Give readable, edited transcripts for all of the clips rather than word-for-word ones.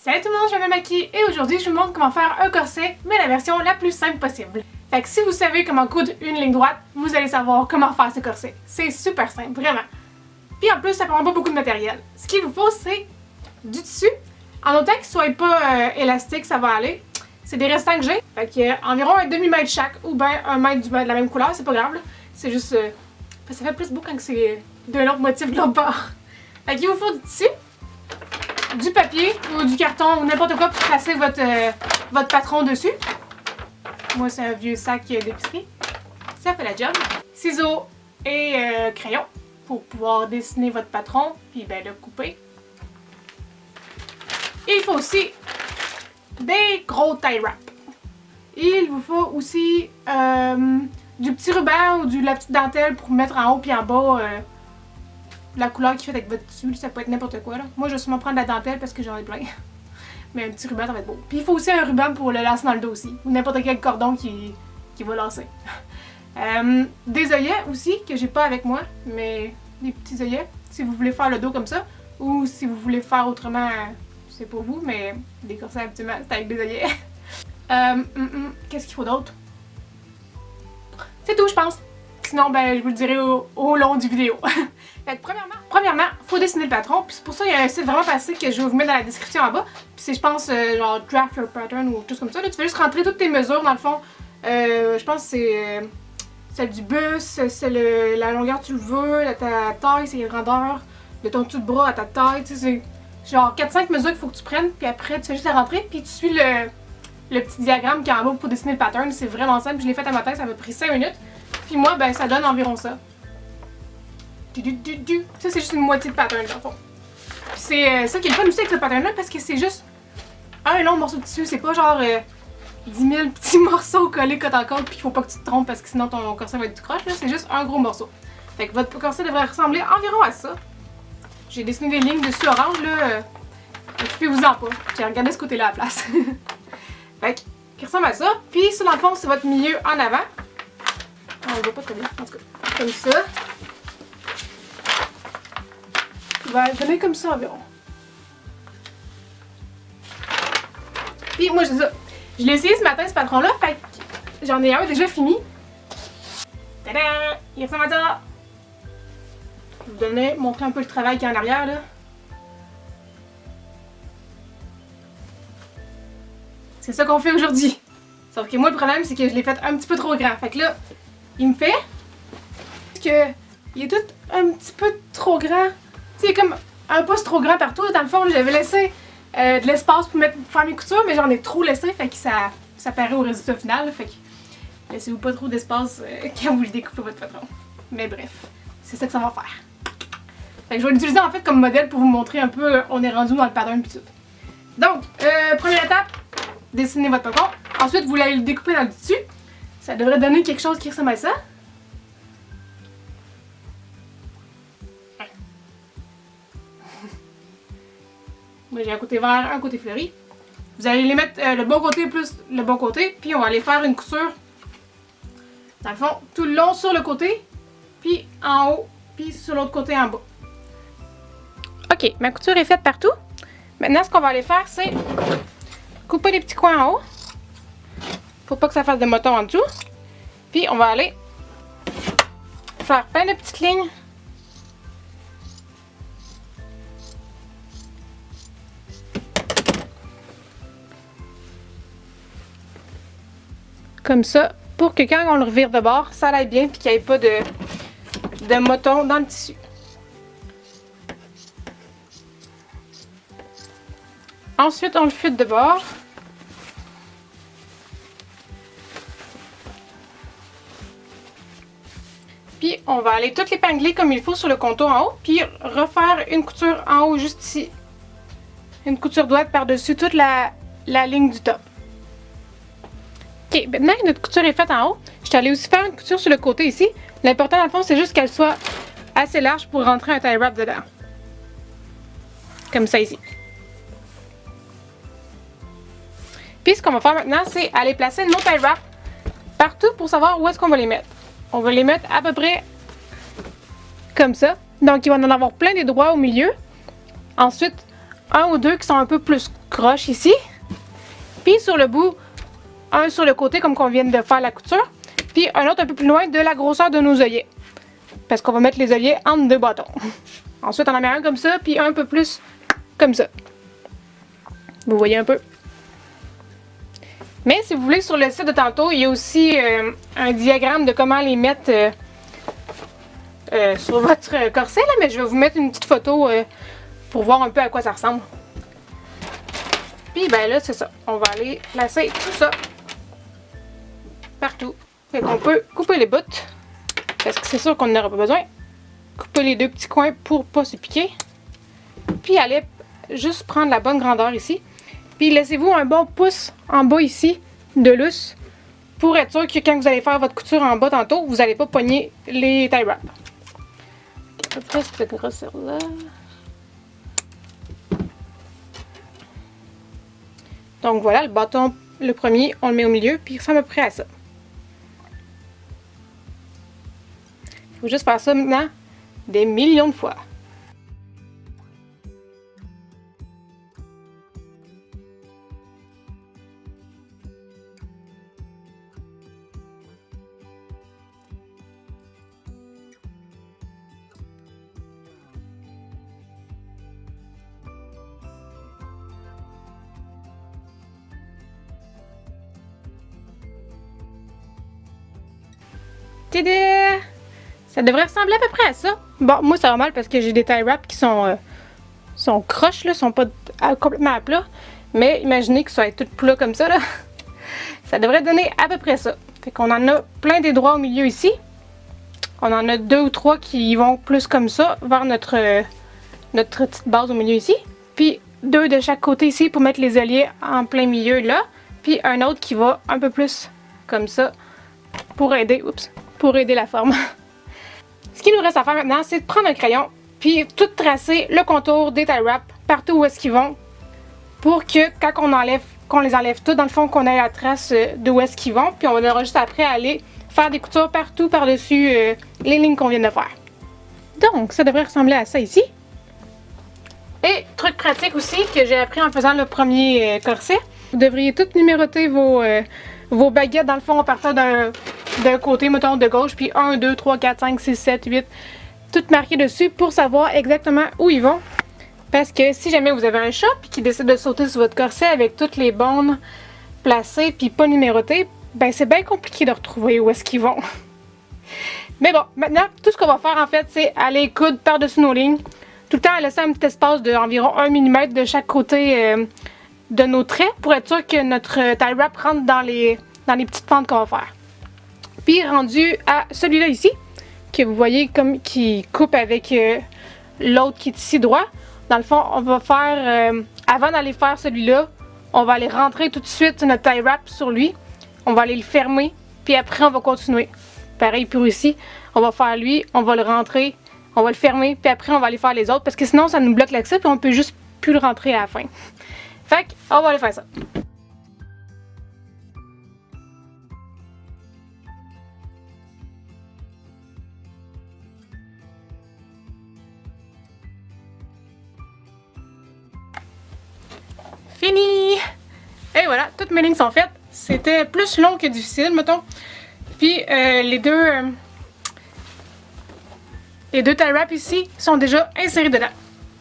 Salut tout le monde, je m'appelle Maki et aujourd'hui je vous montre comment faire un corset, mais la version la plus simple possible. Fait que si vous savez comment coudre une ligne droite, vous allez savoir comment faire ce corset. C'est super simple, vraiment. Puis en plus, ça prend pas beaucoup de matériel. Ce qu'il vous faut, c'est du tissu. En autant qu'il soit pas élastique, ça va aller. C'est des restants que j'ai. Fait que environ un demi-mètre chaque, ou bien un mètre de la même couleur, c'est pas grave. C'est juste... ça fait plus beau quand c'est d'un autre motif de l'autre part. Fait qu'il vous faut du tissu, du papier ou du carton ou n'importe quoi pour placer votre patron dessus. Moi, c'est un vieux sac d'épicerie. Ça fait la job. Ciseaux et crayon pour pouvoir dessiner votre patron puis ben, le couper. Et il faut aussi des gros tie wrap. Il vous faut aussi du petit ruban ou de la petite dentelle pour mettre en haut puis en bas la couleur qui fait avec votre tissu. Ça peut être n'importe quoi. Là. Moi, je vais sûrement prendre la dentelle parce que j'en ai plein. Mais un petit ruban, ça va être beau. Puis il faut aussi un ruban pour le lasser dans le dos aussi. Ou n'importe quel cordon qui va lasser. Des œillets aussi, que j'ai pas avec moi. Mais des petits œillets, si vous voulez faire le dos comme ça. Ou si vous voulez faire autrement, c'est pour vous. Mais des corsets, habituellement, c'est avec des œillets. Qu'est-ce qu'il faut d'autre? C'est tout, je pense. Sinon, ben, je vous le dirai au long du vidéo. Fait que premièrement, faut dessiner le patron. Puis c'est pour ça qu'il y a un site vraiment facile que je vais vous mettre dans la description en bas. Puis c'est, je pense, genre Draft Your Pattern ou quelque chose comme ça. Là, tu fais juste rentrer toutes tes mesures dans le fond. Je pense que c'est celle du buste, c'est la longueur que tu le veux, ta taille, c'est la grandeur, de ton tout de bras à ta taille. Tu sais, c'est genre 4-5 mesures qu'il faut que tu prennes. Puis après, tu fais juste la rentrer. Puis tu suis le petit diagramme qui est en bas pour dessiner le pattern. C'est vraiment simple. Je l'ai fait à matin, ça m'a pris 5 minutes. Puis moi, ben, ça donne environ ça. Ça, c'est juste une moitié de pattern, dans le fond. Puis c'est ça qui est le fun aussi avec ce pattern-là, parce que c'est juste un long morceau de tissu. C'est pas genre 10 000 petits morceaux collés côte à côte, puis il faut pas que tu te trompes parce que sinon ton corset va être tout croche. C'est juste un gros morceau. Fait que votre corset devrait ressembler environ à ça. J'ai dessiné des lignes dessus orange, là. Occupez-vous-en pas. J'ai regardé ce côté-là à la place. Fait que, qui ressemble à ça. Puis ça, dans le fond, c'est votre milieu en avant. On le voit pas très bien, en tout cas. Comme ça. Il va venir comme ça environ. Puis moi, je l'ai essayé ce matin, ce patron-là. Fait que j'en ai un déjà fini. Tada! Il ressemble à ça. Je vais vous montrer un peu le travail qu'il y a en arrière, là. C'est ça qu'on fait aujourd'hui. Sauf que moi, le problème, c'est que je l'ai fait un petit peu trop grand. Fait que là, il me fait que il est tout un petit peu trop grand. Tu sais, comme un pouce trop grand partout. Dans le fond, j'avais laissé de l'espace pour faire mes coutures, mais j'en ai trop laissé. Fait que ça paraît au résultat final. Fait que laissez-vous pas trop d'espace quand vous découpez votre patron. Mais bref, c'est ça que ça va faire. Fait que je vais l'utiliser en fait comme modèle pour vous montrer un peu on est rendu dans le pattern pis tout. Donc, première étape, dessinez votre patron. Ensuite, vous allez le découper dans le dessus. Ça devrait donner quelque chose qui ressemble à ça. Moi, j'ai un côté vert, un côté fleuri. Vous allez les mettre le bon côté plus le bon côté, puis on va aller faire une couture, dans le fond, tout le long sur le côté, puis en haut, puis sur l'autre côté en bas. Ok, ma couture est faite partout. Maintenant, ce qu'on va aller faire, c'est couper les petits coins en haut. Faut pas que ça fasse de moton en dessous. Puis on va aller faire plein de petites lignes. Comme ça, pour que quand on le revire de bord, ça aille bien puis qu'il n'y ait pas de moton dans le tissu. Ensuite, on le fuite de bord. Puis on va aller tout l'épingler comme il faut sur le contour en haut, puis refaire une couture en haut juste ici. Une couture droite par-dessus toute la ligne du top. Ok, maintenant que notre couture est faite en haut, je suis allée aussi faire une couture sur le côté ici. L'important dans le fond, c'est juste qu'elle soit assez large pour rentrer un tie wrap dedans. Comme ça ici. Puis ce qu'on va faire maintenant, c'est aller placer nos tie wraps partout pour savoir où est-ce qu'on va les mettre. On va les mettre à peu près comme ça. Donc il va en avoir plein des droits au milieu. Ensuite, un ou deux qui sont un peu plus croches ici. Puis sur le bout, un sur le côté comme qu'on vient de faire la couture. Puis un autre un peu plus loin de la grosseur de nos œillets. Parce qu'on va mettre les œillets entre deux bâtons. Ensuite, on en met un comme ça, puis un peu plus comme ça. Vous voyez un peu. Mais si vous voulez, sur le site de tantôt, il y a aussi un diagramme de comment les mettre sur votre corset. Là, mais je vais vous mettre une petite photo pour voir un peu à quoi ça ressemble. Puis ben là, c'est ça. On va aller placer tout ça partout. Fait qu'on peut couper les bouts. Parce que c'est sûr qu'on n'aura pas besoin. Couper les deux petits coins pour pas se piquer. Puis aller juste prendre la bonne grandeur ici. Puis laissez-vous un bon pouce en bas ici de lousse pour être sûr que quand vous allez faire votre couture en bas tantôt, vous n'allez pas pogner les tie wraps. À peu près cette grosseur-là. Donc voilà, le bâton, le premier, on le met au milieu, puis il ressemble à peu près à ça. Il faut juste faire ça maintenant des millions de fois. Tada! Ça devrait ressembler à peu près à ça. Bon, moi ça va mal parce que j'ai des tie wraps qui sont croches, là, sont pas complètement à plat. Mais imaginez que ça va être tout plat comme ça, là. Ça devrait donner à peu près ça. Fait qu'on en a plein des droits au milieu ici. On en a 2 ou 3 qui vont plus comme ça, vers notre petite base au milieu ici. Puis 2 de chaque côté ici pour mettre les alliés en plein milieu là. Puis un autre qui va un peu plus comme ça pour aider, la forme. Ce qu'il nous reste à faire maintenant, c'est de prendre un crayon puis tout tracer le contour des tie wraps partout où est-ce qu'ils vont pour que quand qu'on les enlève tous, dans le fond, qu'on ait la trace de où est-ce qu'ils vont. Puis on aura juste après à aller faire des coutures partout par-dessus les lignes qu'on vient de faire. Donc, ça devrait ressembler à ça ici. Et truc pratique aussi que j'ai appris en faisant le premier corset, vous devriez toutes numéroter vos baguettes dans le fond en partant d'un côté, mettons de gauche, puis 1, 2, 3, 4, 5, 6, 7, 8, toutes marquées dessus pour savoir exactement où ils vont. Parce que si jamais vous avez un chat puis qui décide de sauter sur votre corset avec toutes les bandes placées puis pas numérotées, ben c'est bien compliqué de retrouver où est-ce qu'ils vont. Mais bon, maintenant, tout ce qu'on va faire en fait, c'est aller coudre par-dessus nos lignes. Tout le temps, laisser un petit espace d'environ 1 mm de chaque côté de nos traits pour être sûr que notre tie wrap rentre dans les petites fentes qu'on va faire. Puis rendu à celui-là ici, que vous voyez comme qui coupe avec l'autre qui est ici droit. Dans le fond, on va faire, avant d'aller faire celui-là, on va aller rentrer tout de suite notre tie wrap sur lui. On va aller le fermer, puis après on va continuer. Pareil pour ici, on va faire lui, on va le rentrer, on va le fermer, puis après on va aller faire les autres, parce que sinon ça nous bloque l'accès, puis on peut juste plus le rentrer à la fin. Fait qu'on va aller faire ça. Fini! Et voilà, toutes mes lignes sont faites. C'était plus long que difficile, mettons. Puis les deux tie wraps ici sont déjà insérés dedans.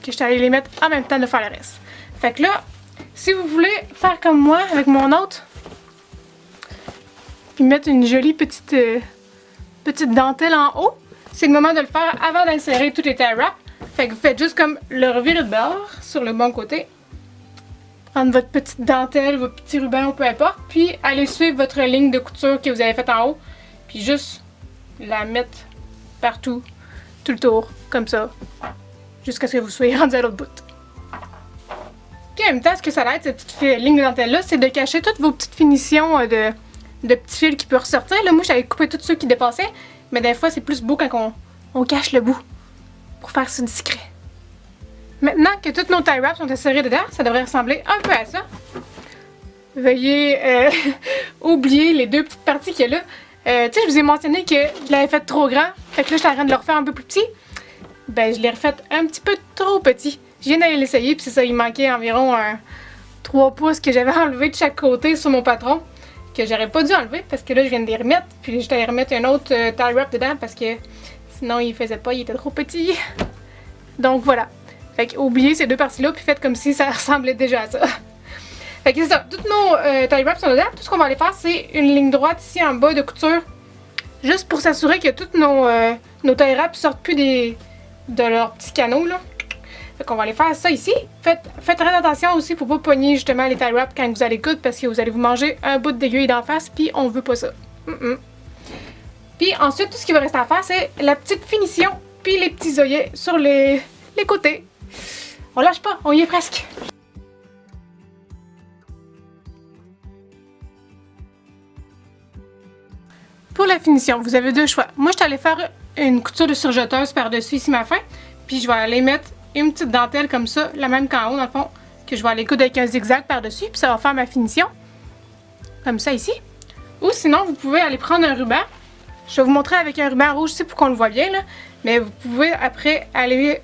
Que je suis allée les mettre en même temps de faire le reste. Fait que là, si vous voulez faire comme moi avec mon autre, puis mettre une jolie petite dentelle en haut, c'est le moment de le faire avant d'insérer tous les tie wraps. Fait que vous faites juste comme le revirer de bord sur le bon côté. Prendre votre petite dentelle, votre petit ruban, peu importe. Puis allez suivre votre ligne de couture que vous avez faite en haut. Puis juste la mettre partout, tout le tour, comme ça. Jusqu'à ce que vous soyez rendu à l'autre bout. Puis en même temps, ce que ça aide, cette petite ligne de dentelle-là, c'est de cacher toutes vos petites finitions de petits fils qui peuvent ressortir. Là, moi, j'avais coupé tous ceux qui dépassaient. Mais des fois, c'est plus beau quand on cache le bout. Pour faire ça discret. Maintenant que tous nos tie wraps sont insérés dedans, ça devrait ressembler un peu à ça. Veuillez oublier les deux petites parties qu'il y a là. Tu sais, je vous ai mentionné que je l'avais fait trop grand. Fait que là, je suis en train de le refaire un peu plus petit. Ben, je l'ai refait un petit peu trop petit. Je viens d'aller l'essayer, puis c'est ça, il manquait environ 3 pouces que j'avais enlevé de chaque côté sur mon patron, que j'aurais pas dû enlever parce que là je viens de les remettre, puis je t'allais remettre un autre tie wrap dedans parce que sinon il faisait pas, il était trop petit. Donc voilà. Fait que oubliez ces deux parties-là, puis faites comme si ça ressemblait déjà à ça. Fait que c'est ça, toutes nos tie wraps sont dedans. Tout ce qu'on va aller faire, c'est une ligne droite ici en bas de couture, juste pour s'assurer que toutes nos tie wraps sortent plus de leurs petits canaux là. Fait qu'on va aller faire ça ici. Faites très attention aussi pour pas pogner justement les tie wraps quand vous allez coudre parce que vous allez vous manger un bout d'aiguille d'en face puis on veut pas ça. Puis ensuite, tout ce qui va rester à faire, c'est la petite finition puis les petits œillets sur les côtés. On lâche pas, on y est presque. Pour la finition, vous avez deux choix. Moi, je suis allée faire une couture de surjeteuse par-dessus ici ma fin. Puis je vais aller mettre une petite dentelle comme ça, la même qu'en haut dans le fond, que je vais aller coudre avec un zigzag par-dessus. Puis ça va faire ma finition. Comme ça ici. Ou sinon, vous pouvez aller prendre un ruban. Je vais vous montrer avec un ruban rouge ici pour qu'on le voit bien là. Mais vous pouvez après aller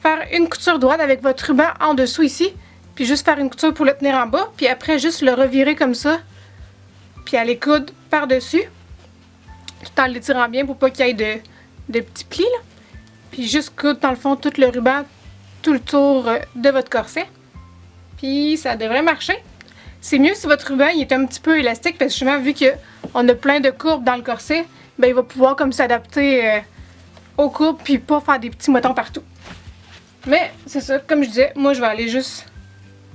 faire une couture droite avec votre ruban en dessous ici. Puis juste faire une couture pour le tenir en bas. Puis après, juste le revirer comme ça. Puis aller coudre par-dessus. Tout en l'étirant bien pour pas qu'il y ait de petits plis. Là. Puis juste coudre dans le fond tout le ruban, tout le tour de votre corset. Puis ça devrait marcher. C'est mieux si votre ruban il est un petit peu élastique parce que justement vu qu'on a plein de courbes dans le corset, ben il va pouvoir comme s'adapter aux courbes puis pas faire des petits moutons partout. Mais c'est ça, comme je disais, moi je vais aller juste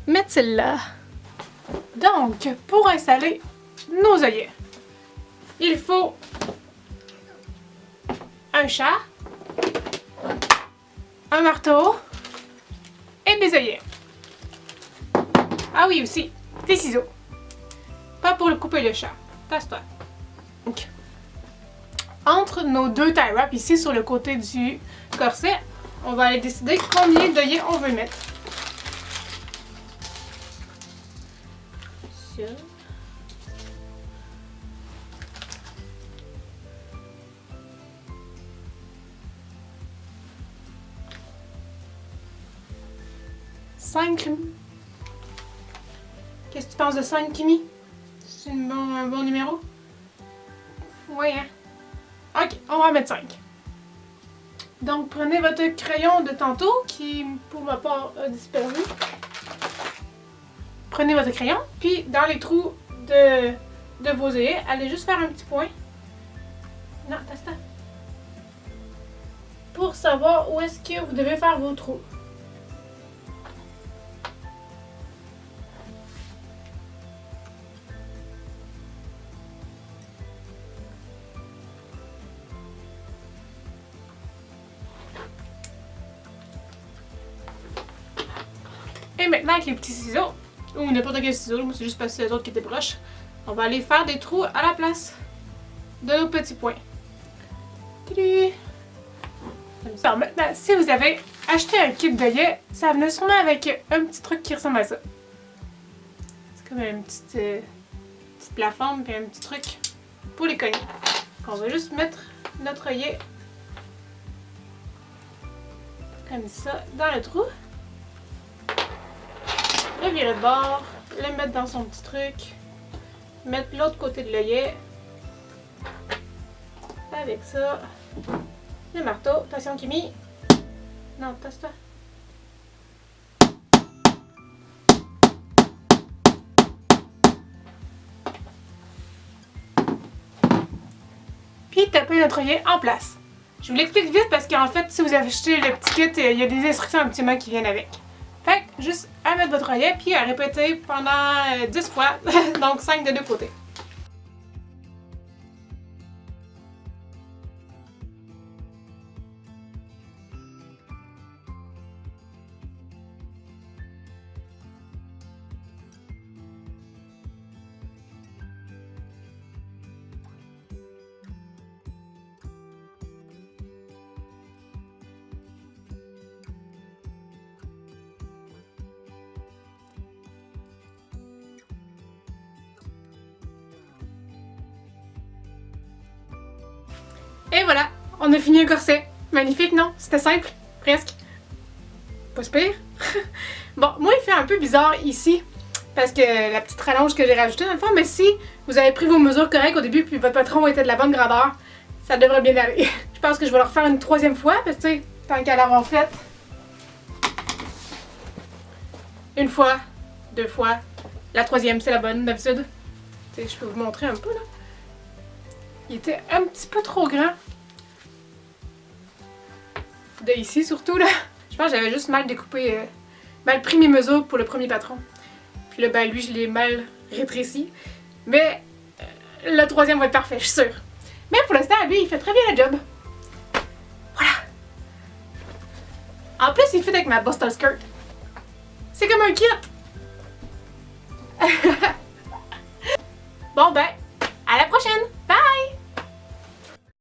mettre celle-là. Donc, pour installer nos œillets, il faut un chat, un marteau et des œillets. Ah oui aussi, des ciseaux. Pas pour le couper le chat. Tasse-toi. Donc, entre nos deux tie wraps ici sur le côté du corset, on va aller décider combien d'œillets on veut mettre. Ça. Qu'est-ce que tu penses de 5, Kimi? C'est un bon numéro? Oui, hein? Ok, on va mettre 5. Donc, prenez votre crayon de tantôt, qui, pour ma part, a disparu. Prenez votre crayon, puis dans les trous de vos œillets, allez juste faire un petit point. Non, t'as ça. Pour savoir où est-ce que vous devez faire vos trous. Et maintenant, avec les petits ciseaux, ou n'importe quel ciseau, moi c'est juste parce que c'est les autres qui étaient proches, on va aller faire des trous à la place de nos petits points. Alors maintenant, si vous avez acheté un kit d'œillets, ça venait sûrement avec un petit truc qui ressemble à ça. C'est comme une petite plateforme puis un petit truc pour les cogner. On va juste mettre notre œillet comme ça dans le trou. Le virer de bord, le mettre dans son petit truc, mettre l'autre côté de l'œillet, avec ça, le marteau, attention Kimi, non, tasse-toi. Puis taper notre œillet en place. Je vous l'explique vite parce qu'en fait, si vous avez acheté le petit kit, il y a des instructions habituellement qui viennent avec. Fait que juste à mettre votre œillet puis à répéter pendant 10 fois, donc 5 de deux côtés. Et voilà, on a fini un corset. Magnifique, non? C'était simple, presque. Pas si pire. Bon, moi, il fait un peu bizarre ici, parce que la petite rallonge que j'ai rajoutée dans le fond, mais si vous avez pris vos mesures correctes au début, puis votre patron était de la bonne grandeur, ça devrait bien aller. Je pense que je vais le refaire une troisième fois, parce que, tu sais, tant qu'à l'avoir fait. Une fois, deux fois, la troisième, c'est la bonne, d'habitude. Tu sais, je peux vous montrer un peu, là. Il était un petit peu trop grand. De ici, surtout, là. Je pense que j'avais juste mal découpé, mal pris mes mesures pour le premier patron. Puis là, ben lui, je l'ai mal rétréci. Mais le troisième va être parfait, je suis sûre. Mais pour l'instant, lui, il fait très bien le job. Voilà. En plus, il fit avec ma Buster Skirt. C'est comme un kit. Bon ben, à la prochaine!